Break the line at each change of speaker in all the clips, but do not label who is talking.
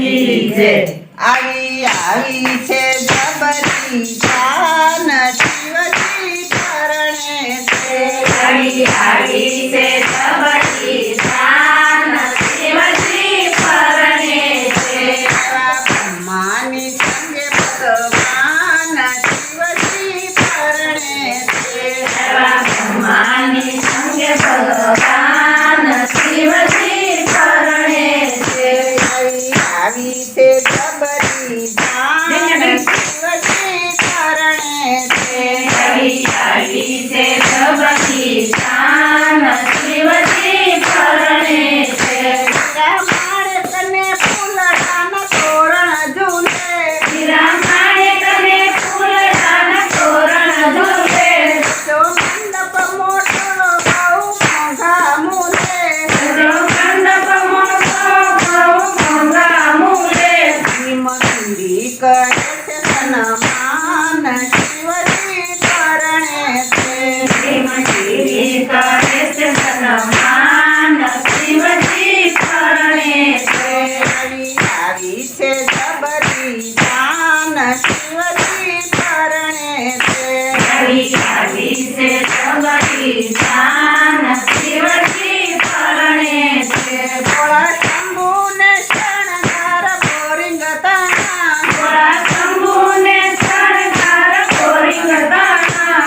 કી જય।
આવી આવી છે જબરી જાન શિવજી પરણે છે।
આવી આવી છે જબરી જાન શિવજી પરણે છે।
એવા બ્રહ્માની સંગે ભગવાન શિવજી પરણે છે।
એવા બ્રહ્માની સંગે ભગવાન શિવજી પરણે છે।
આવી આવી છે જબરી જાન શિવજી પરણે છે।
આવી આવી છે જબરી જાન શિવજી પરણે છે।
રામાયણ કને ફૂલડાના તોરણ ઝૂલે।
હીરા માણેકને ફૂલડાના તોરણ ઝૂલે।
તો મંડપ મોટો બહુ મોંઘા મૂલે।
જો મંડપ મોટો બહુ મોંઘા મૂલે।
મંદી કરે છે સન્માન શિવજી પરણે છે।
મંદિરી કરે છે સન્માન શિવજી પરણે છે।
આવી આવી છે જબરી જાન શિવજી પરણે છે।
આવી આવી છે જબરી જાન શિવજી પરણે છે।
ભોળા શંભુને શણગાર બોરિંગ તાણા।
ભોળા શંભુને શણગાર કોરિંગ તાણા।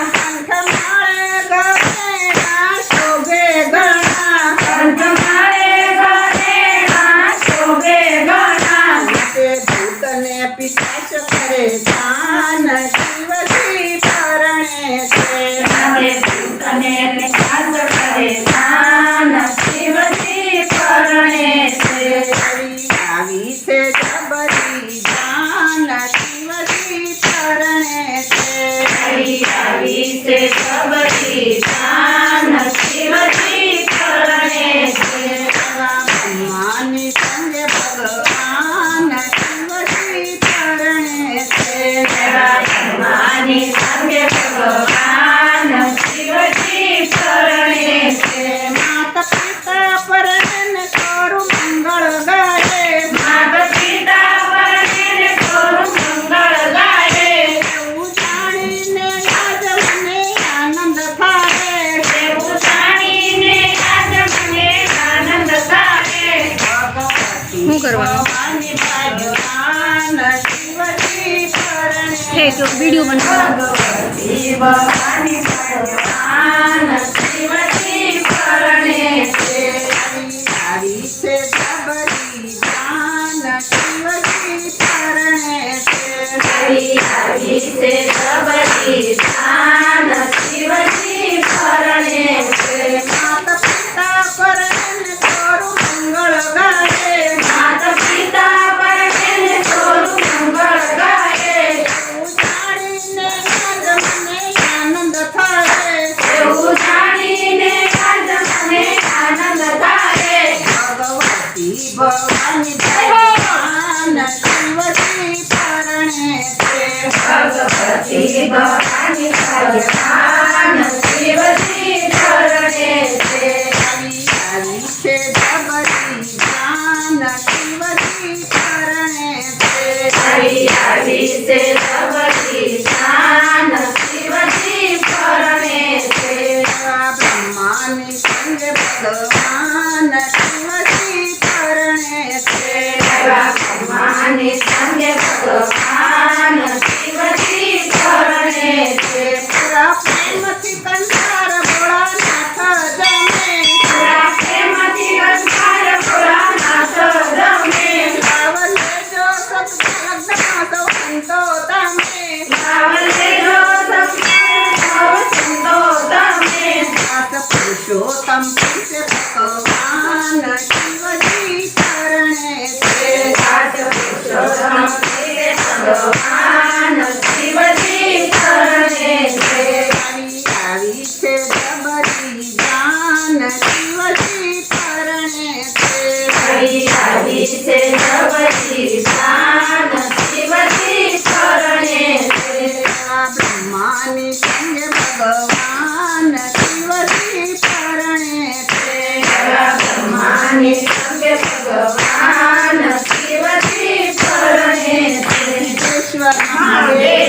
કંઠ માળે ગણેના શોભે ગણા।
કંઠમાળે ગણેના શોભે ગણા।
તે ભૂતને પિશાચ કરે જાન શિવજી પરણે છે।
નામે ભૂતને નિકાસ કરે જાન શિવજી પરણે છે।
આવી આવી છે જબરી જાન શિવજી પરણે છે।
આવી આવી છે જબરી જાન શિવજી પરણે છે।
એવા બ્રહ્માની સંગે ભગવાન શિવજી પરણે છે।
એવા બ્રહ્માની સંગે ભગવાન શિવજી પરણે છે।
માતા પિતા પરણે કરું મંગળ ગાય।
માતા પિતા પરણે કોરું મંગળ ગાય।
એવું જાણીને આજ મને આનંદ થાય।
એવું જાણીને આજ મને આનંદ થાય।
શું કરવાનું ભગવાન શિવજી પરણે
વિડીયો બનાવો।
ભગવતી ભવાની ભગવાન શિવજી પરણે છે।
આવી છે જબરી જાન શિવજી પરણે છે।
આવી આવી છે જબરી જાન શિવજી પરણે છે।
માતા પિતા પરણે કરું મંગળ ગાય।
માતા પિતા પરણે કોરું મંગળ ગાય।
એવું જાણીને આજ મને આનંદ થાય।
એવું જાણીને આજ મને આનંદ થાય।
ભગવતી ભવાની ભગવાન શિવજી પરણે છે।
ભગવતી ભવાની ભગવાન શિવજી પરણે છે।
આવી આવી છે જબરી જાન શિવજી પરણે છે।
આવી આવી છે જબરી જાન શિવજી પરણે છે।
એવા બ્રહ્માની સંગે ભગવાન શિવજી પરણે છે।
એવા બ્રહ્માની સંગે ભગવાન શિવજી પરણે છે।
પૂરા પ્રેમથી કંઠાર ભોળાનાથ જમે।
પૂરા પ્રેમથી કંઠાર ભોળાનાથ જમે।
લાવ લેજો સત્સંગમાં સૌ સંતો તમે।
લાવ લેજો સત્સંગ સંતો તમે।
દાસ પુરુષોત્તમ છે ભગવાન શિવજી પરણે છે।
દાસ પુરુષોત્તમ
મહાદેવ